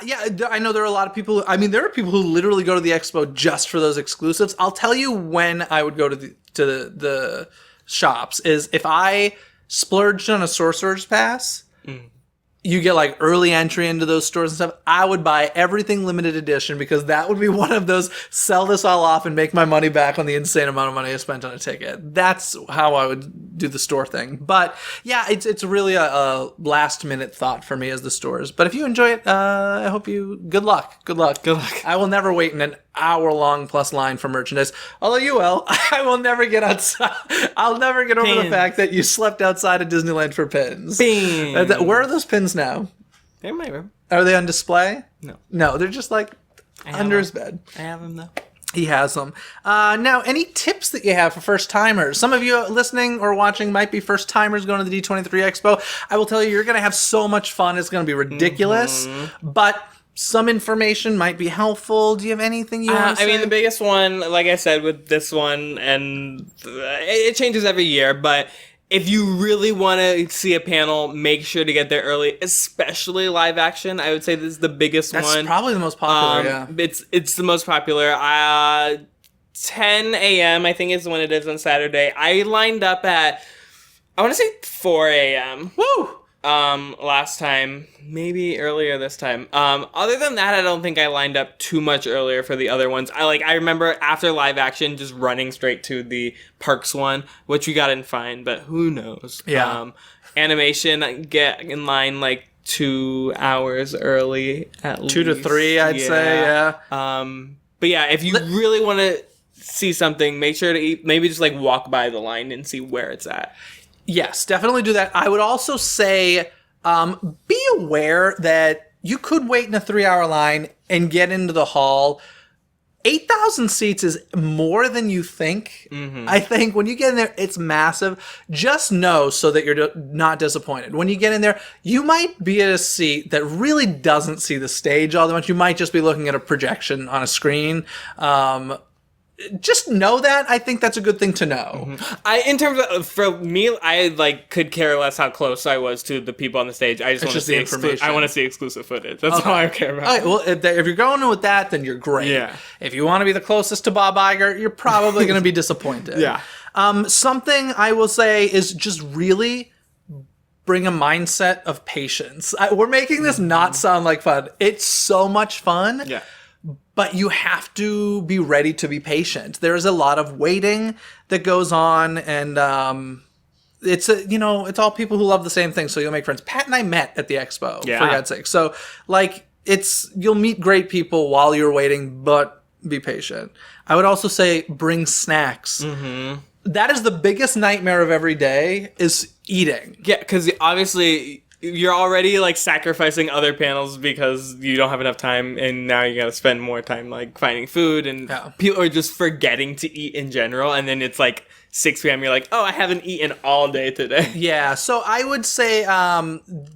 I know there are a lot of people. I mean, there are people who literally go to the expo just for those exclusives. I'll tell you when I would go to the shops is if I splurged on a Sorcerer's Pass. You get like early entry into those stores and stuff. I would buy everything limited edition because that would be one of those sell this all off and make my money back on the insane amount of money I spent on a ticket. That's how I would do the store thing. But yeah, it's really a last minute thought for me as the stores. But if you enjoy it, I hope you good luck. Good luck. I will never wait in an hour-long plus line for merchandise. Although you will. I will never get outside. I'll never get over the fact that you slept outside of Disneyland for pins. Pins. Where are those pins now? They're in my room. Are they on display? No. No, they're just like under his bed. I have them though. He has them. Now, any tips that you have for first-timers? Some of you listening or watching might be first-timers going to the D23 Expo. I will tell you, you're going to have so much fun. It's going to be ridiculous. But some information might be helpful. Do you have anything you want to say? I mean, the biggest one, like I said, with this one, and it changes every year, but if you really want to see a panel, make sure to get there early, especially live action. I would say this is the biggest one. That's probably the most popular, yeah. It's the most popular. 10 a.m., I think is when it is on Saturday. I lined up at, I want to say 4 a.m. Woo! Last time, maybe earlier this time. Other than that, I don't think I lined up too much earlier for the other ones. I remember after live action just running straight to the parks one, which we got in fine, but who knows? Yeah. Animation, get in line like 2 hours early at least. 2 to 3, I'd say, yeah. But yeah, if you really want to see something, make sure to maybe just like walk by the line and see where it's at. Yes, definitely do that. I would also say be aware that you could wait in a 3-hour line and get into the hall. 8,000 seats is more than you think. I think when you get in there, it's massive. Just know so that you're not disappointed. When you get in there, you might be at a seat that really doesn't see the stage all that much. You might just be looking at a projection on a screen. Just know that. I think that's a good thing to know. In terms of, for me, I could care less how close I was to the people on the stage. I just want to see information. I want to see exclusive footage. That's all I care about. Okay, well, if you're going with that, then you're great. Yeah. If you want to be the closest to Bob Iger, you're probably going to be disappointed. Yeah. Something I will say is just really bring a mindset of patience. We're making this not sound like fun. It's so much fun. Yeah. But you have to be ready to be patient. There's a lot of waiting that goes on, and it's all people who love the same thing, so you'll make friends. Pat and I met at the expo, for God's sake. So, you'll meet great people while you're waiting, but be patient. I would also say bring snacks. That is the biggest nightmare of every day, is eating. Yeah, because obviously you're already sacrificing other panels because you don't have enough time, and now you gotta spend more time finding food, and people are just forgetting to eat in general, and then it's 6 p.m. you're like, oh, I haven't eaten all day today. Yeah, so I would say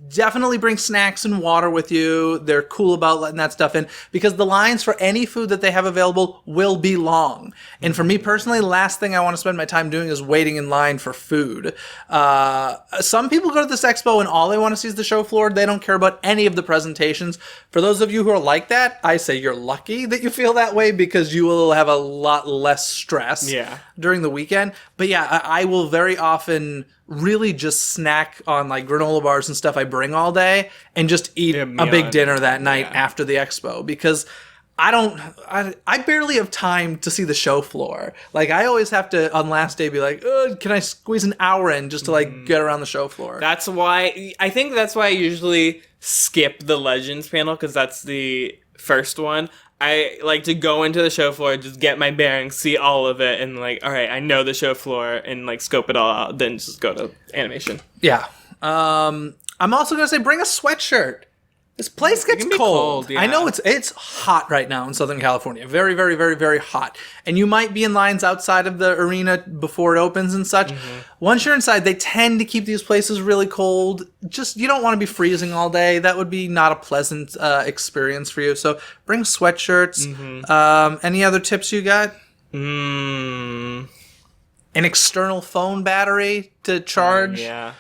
definitely bring snacks and water with you. They're cool about letting that stuff in because the lines for any food that they have available will be long. And for me personally, the last thing I want to spend my time doing is waiting in line for food. Some people go to this expo and all they want to see is the show floor. They don't care about any of the presentations. For those of you who are like that, I say you're lucky that you feel that way because you will have a lot less stress during the weekend. But yeah, I will very often really just snack on granola bars and stuff I bring all day and just eat a big dinner that night after the expo because I barely have time to see the show floor. I always have to on last day be can I squeeze an hour in just to get around the show floor? That's why I usually skip the Legends panel because that's the first one. I like to go into the show floor, just get my bearings, see all of it, and all right, I know the show floor, and scope it all out, then just go to animation. Yeah. I'm also going to say bring a sweatshirt. This place gets can be cold. cold, yeah. I know it's hot right now in Southern California. Very, very, very, very hot. And you might be in lines outside of the arena before it opens and such. Once you're inside, they tend to keep these places really cold. Just, you don't want to be freezing all day. That would be not a pleasant experience for you. So bring sweatshirts. Any other tips you got? An external phone battery to charge. Yeah.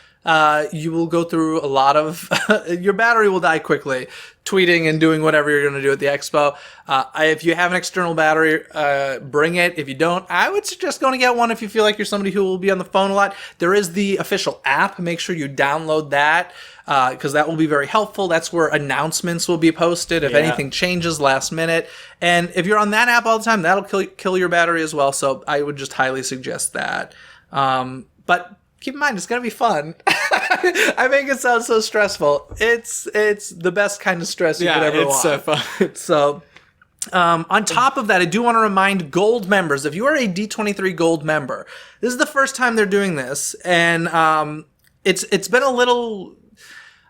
You will go through a lot of... your battery will die quickly, tweeting and doing whatever you're going to do at the expo. If you have an external battery, bring it. If you don't, I would suggest going to get one if you feel like you're somebody who will be on the phone a lot. There is the official app. Make sure you download that, because that will be very helpful. That's where announcements will be posted if anything changes last minute. And if you're on that app all the time, that'll kill your battery as well. So I would just highly suggest that. But keep in mind, it's going to be fun. I make it sound so stressful. It's the best kind of stress you could ever want. It's so fun. So, on top of that, I do want to remind Gold members, if you are a D23 Gold member, this is the first time they're doing this, and it's been a little...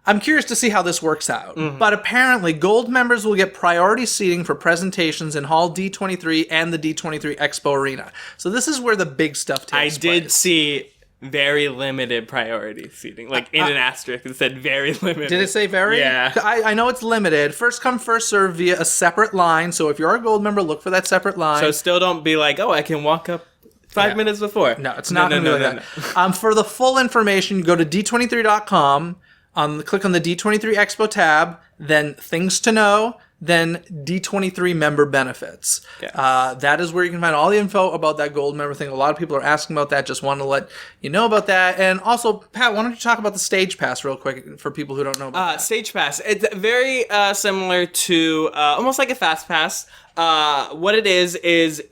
I'm curious to see how this works out. But apparently, Gold members will get priority seating for presentations in Hall D23 and the D23 Expo Arena. So this is where the big stuff takes place. I did see... very limited priority seating, like in an asterisk it said very limited. Did it say very? Yeah. I know it's limited. First come, first serve via a separate line. So if you're a Gold member, look for that separate line. So still don't be like, oh, I can walk up 5 minutes before. No, it's not going to be like that. For the full information, you go to d23.com, click on the D23 Expo tab, then Things to Know, then D23 member benefits. Yes. That is where you can find all the info about that Gold member thing. A lot of people are asking about that. Just want to let you know about that. And also, Pat, why don't you talk about the Stage Pass real quick for people who don't know about that? Stage Pass. It's very similar to almost like a Fast Pass. What it is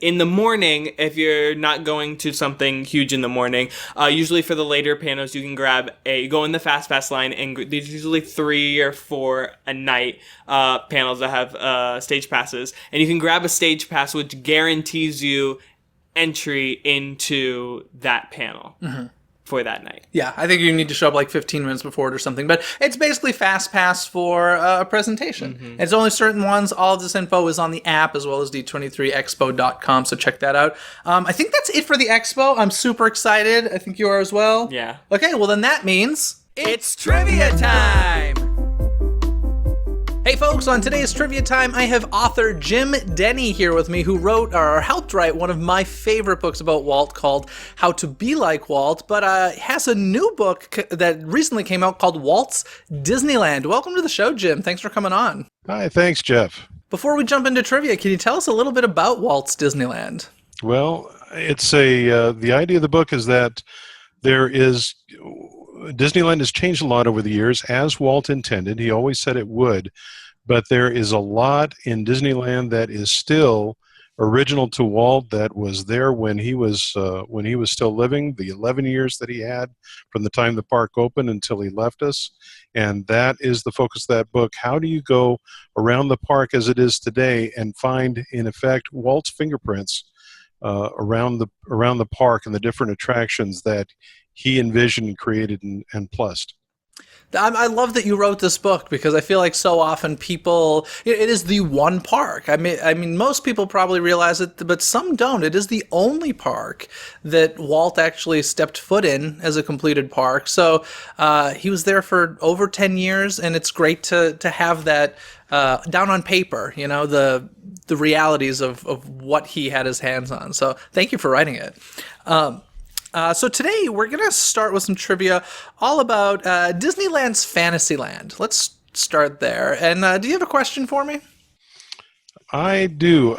in the morning, if you're not going to something huge in the morning, usually for the later panels, you can go in the Fast Pass line, and there's usually 3 or 4 a night panels that have stage passes, and you can grab a stage pass, which guarantees you entry into that panel. For that night. Yeah, I think you need to show up like 15 minutes before it or something. But it's basically Fast Pass for a presentation. It's only certain ones. All of this info is on the app as well as d23expo.com, so check that out. I think that's it for the expo. I'm super excited. I think you are as well. Yeah. Okay, well then that means... it's trivia time! Hey folks, on today's Trivia Time, I have author Jim Denny here with me, who wrote or helped write one of my favorite books about Walt called How to Be Like Walt, but has a new book that recently came out called Walt's Disneyland. Welcome to the show, Jim. Thanks for coming on. Hi, thanks, Jeff. Before we jump into trivia, can you tell us a little bit about Walt's Disneyland? Well, it's the idea of the book is that Disneyland has changed a lot over the years, as Walt intended. He always said it would, but there is a lot in Disneyland that is still original to Walt, that was there when he was still living, the 11 years that he had from the time the park opened until he left us. And that is the focus of that book. How do you go around the park as it is today and find, in effect, Walt's fingerprints around the park and the different attractions that he envisioned and created and plussed. I love that you wrote this book, because I feel like so often people, it is the one park. I mean, most people probably realize it, but some don't. It is the only park that Walt actually stepped foot in as a completed park. So he was there for over 10 years, and it's great to have that down on paper, you know, the realities of what he had his hands on. So thank you for writing it. So today we're going to start with some trivia all about Disneyland's Fantasyland. Let's start there. And do you have a question for me? I do.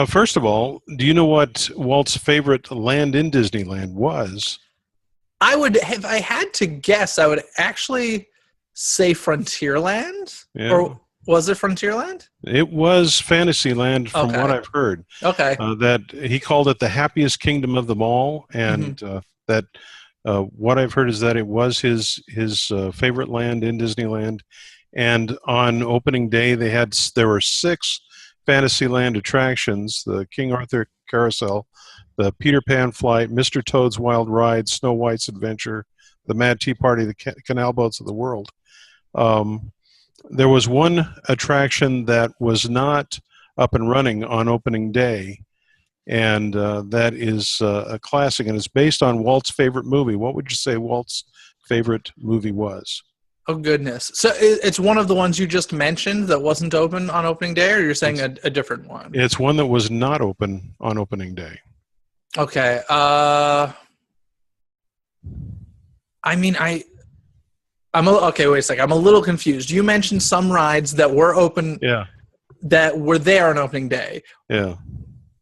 First of all, do you know what Walt's favorite land in Disneyland was? If I had to guess, I would actually say Frontierland. Yeah. Or was it Frontierland? It was Fantasyland, from what I've heard. Okay. That he called it the happiest kingdom of them all, and what I've heard is that it was his favorite land in Disneyland. And on opening day, there were 6 Fantasyland attractions: the King Arthur Carousel, the Peter Pan Flight, Mr. Toad's Wild Ride, Snow White's Adventure, the Mad Tea Party, the canal boats of the world. There was one attraction that was not up and running on opening day, and that is a classic, and it's based on Walt's favorite movie. What would you say Walt's favorite movie was? Oh, goodness. So it's one of the ones you just mentioned that wasn't open on opening day, or you're saying a different one? It's one that was not open on opening day. Okay. Okay, wait a second. I'm a little confused. You mentioned some rides that were open, Yeah. that were there on opening day. Yeah.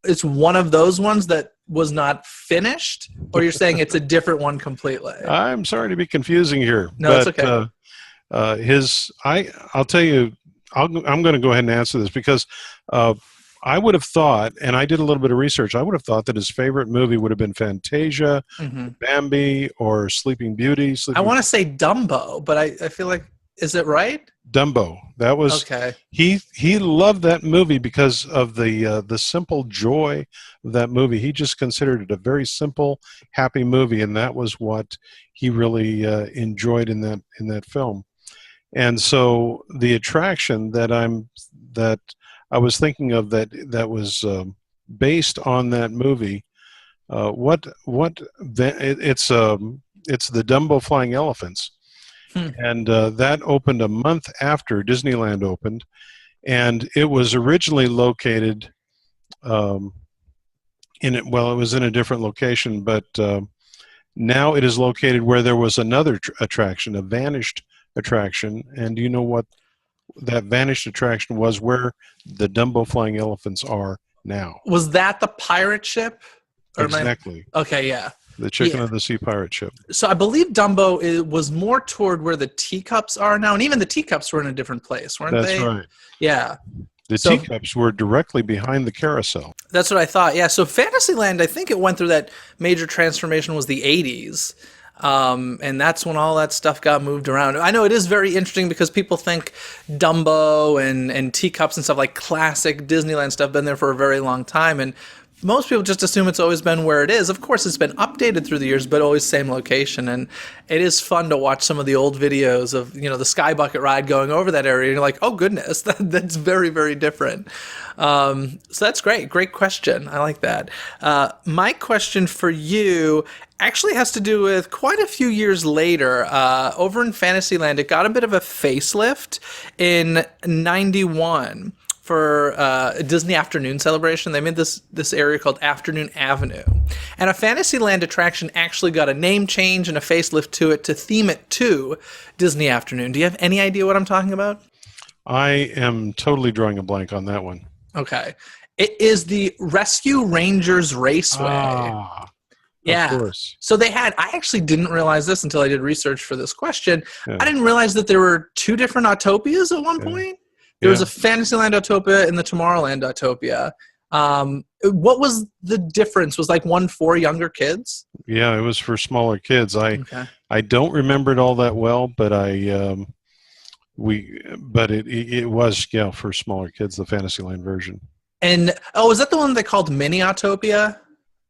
It's one of those ones that was not finished, or you're saying it's a different one completely? I'm sorry to be confusing here. No, but, it's okay. I'll tell you, I'm going to go ahead and answer this because I would have thought, and I did a little bit of research, I would have thought that his favorite movie would have been Fantasia, Bambi, or Sleeping Beauty. I want to say Dumbo, but I feel like, is it right? Dumbo. That was okay. He loved that movie because of the simple joy of that movie. He just considered it a very simple, happy movie, and that was what he really enjoyed in that film. And so the attraction that I was thinking of that was based on that movie. It's the Dumbo Flying Elephants. And that opened a month after Disneyland opened, and it was originally located it was in a different location, but now it is located where there was another attraction, a vanished attraction. And do you know what that vanished attraction was, where the Dumbo Flying Elephants are now? Was that the pirate ship? Exactly. Okay, yeah. The Chicken of the Sea pirate ship. So I believe Dumbo was more toward where the teacups are now, and even the teacups were in a different place, weren't they? That's right. Yeah. The teacups were directly behind the carousel. That's what I thought. Yeah. So Fantasyland, I think it went through that major transformation was the 80s. And that's when all that stuff got moved around. I know it is very interesting because people think Dumbo and teacups and stuff, like classic Disneyland stuff, been there for a very long time. And most people just assume it's always been where it is. Of course, it's been updated through the years, but always same location. And it is fun to watch some of the old videos of, the Sky Bucket ride going over that area. And you're like, oh, goodness, that's very, very different. So that's great. Great question. I like that. My question for you actually has to do with quite a few years later. Over in Fantasyland, it got a bit of a facelift in 91. For a Disney Afternoon celebration. They made this area called Afternoon Avenue. And a Fantasyland attraction actually got a name change and a facelift to it to theme it to Disney Afternoon. Do you have any idea what I'm talking about? I am totally drawing a blank on that one. Okay. It is the Rescue Rangers Raceway. Yeah. Of course. So I actually didn't realize this until I did research for this question. Yeah. I didn't realize that there were two different Autopias at one point. There was a Fantasyland Autopia and the Tomorrowland Autopia. What was the difference? Was like one for younger kids? Yeah, it was for smaller kids. I don't remember it all that well, but it was for smaller kids, the Fantasyland version. And was that the one they called Mini Autopia?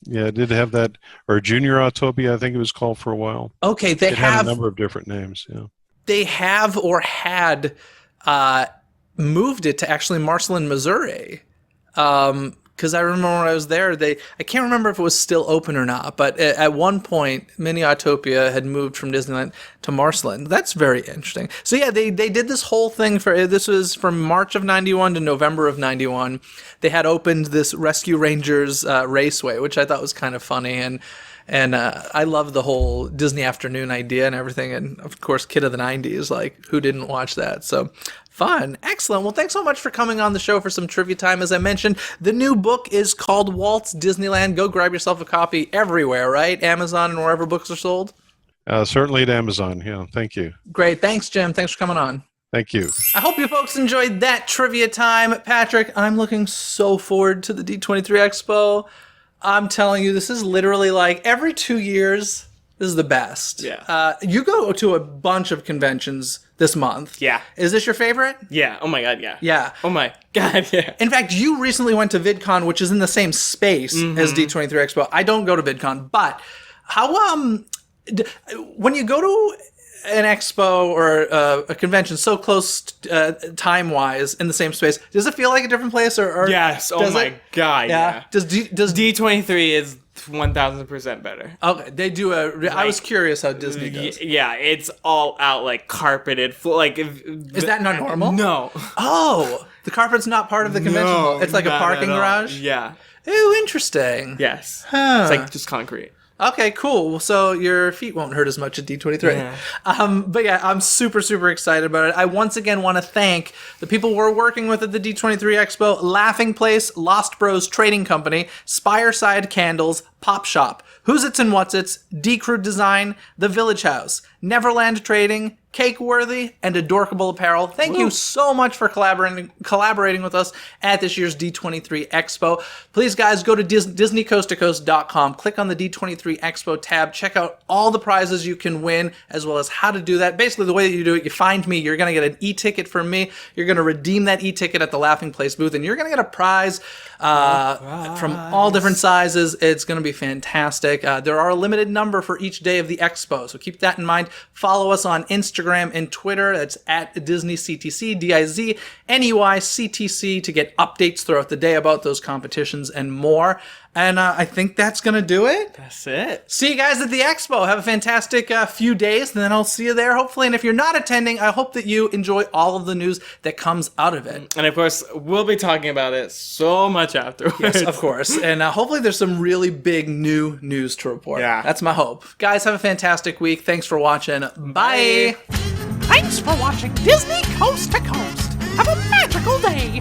Yeah, it did have that, or Junior Autopia, I think it was called for a while. Okay, it had a number of different names. Yeah, they have or had. Moved it to actually Marceline, Missouri. Because I remember when I was there, I can't remember if it was still open or not, but at one point, Mini Autopia had moved from Disneyland to Marceline. That's very interesting. So yeah, they did this whole thing this was from March of 91 to November of 91. They had opened this Rescue Rangers Raceway, which I thought was kind of funny. And I love the whole Disney Afternoon idea and everything. And of course, kid of the 90s, like who didn't watch that? So fun. Excellent. Well, thanks so much for coming on the show for some trivia time. As I mentioned, the new book is called Walt's Disneyland. Go grab yourself a copy everywhere, right? Amazon and wherever books are sold? Certainly at Amazon. Yeah. Thank you. Great. Thanks, Jim. Thanks for coming on. Thank you. I hope you folks enjoyed that trivia time. Patrick, I'm looking so forward to the D23 Expo. I'm telling you, this is literally like every 2 years, this is the best. Yeah. You go to a bunch of conventions this month. Yeah. Is this your favorite? Yeah. Oh my God, yeah. Yeah. Oh my God, yeah. In fact, you recently went to VidCon, which is in the same space as D23 Expo. I don't go to VidCon, but how When you go to an expo or a convention so close time-wise in the same space, does it feel like a different place? Or Yes. Oh my God. Yeah. Does D23 is 1000% better. Okay, they do I was curious how Disney does. Yeah, it's all out like carpeted. Is that not normal? No. Oh, the carpet's not part of the convention hall. It's like a not parking at all. garage? Yeah. Ooh, interesting. Yes. Huh. It's like just concrete. Okay, cool. So your feet won't hurt as much at D23. Yeah. But yeah, I'm super, super excited about it. I once again want to thank the people we're working with at the D23 Expo: Laughing Place, Lost Bros Trading Company, Spireside Candles, Pop Shop, Who's It's and What's It's, D-Crew Design, The Village House, Neverland Trading, Cakeworthy, and Adorkable Apparel. Thank you so much for collaborating with us at this year's D23 Expo. Please, guys, go to DisneyCoastToCoast.com, click on the D23 Expo tab, check out all the prizes you can win, as well as how to do that. Basically, the way that you do it, you find me, you're going to get an e-ticket from me, you're going to redeem that e-ticket at the Laughing Place booth, and you're going to get a prize from all different sizes. It's going to be fantastic. There are a limited number for each day of the expo, so keep that in mind. Follow us on Instagram and Twitter. That's at DisneyCTC, DIZNEYCTC, to get updates throughout the day about those competitions and more. And I think that's going to do it. That's it. See you guys at the expo. Have a fantastic few days, and then I'll see you there, hopefully. And if you're not attending, I hope that you enjoy all of the news that comes out of it. And of course, we'll be talking about it so much afterwards. Yes, of course. And hopefully there's some really big new news to report. Yeah. That's my hope. Guys, have a fantastic week. Thanks for watching. Bye. Thanks for watching Disney Coast to Coast. Have a magical day.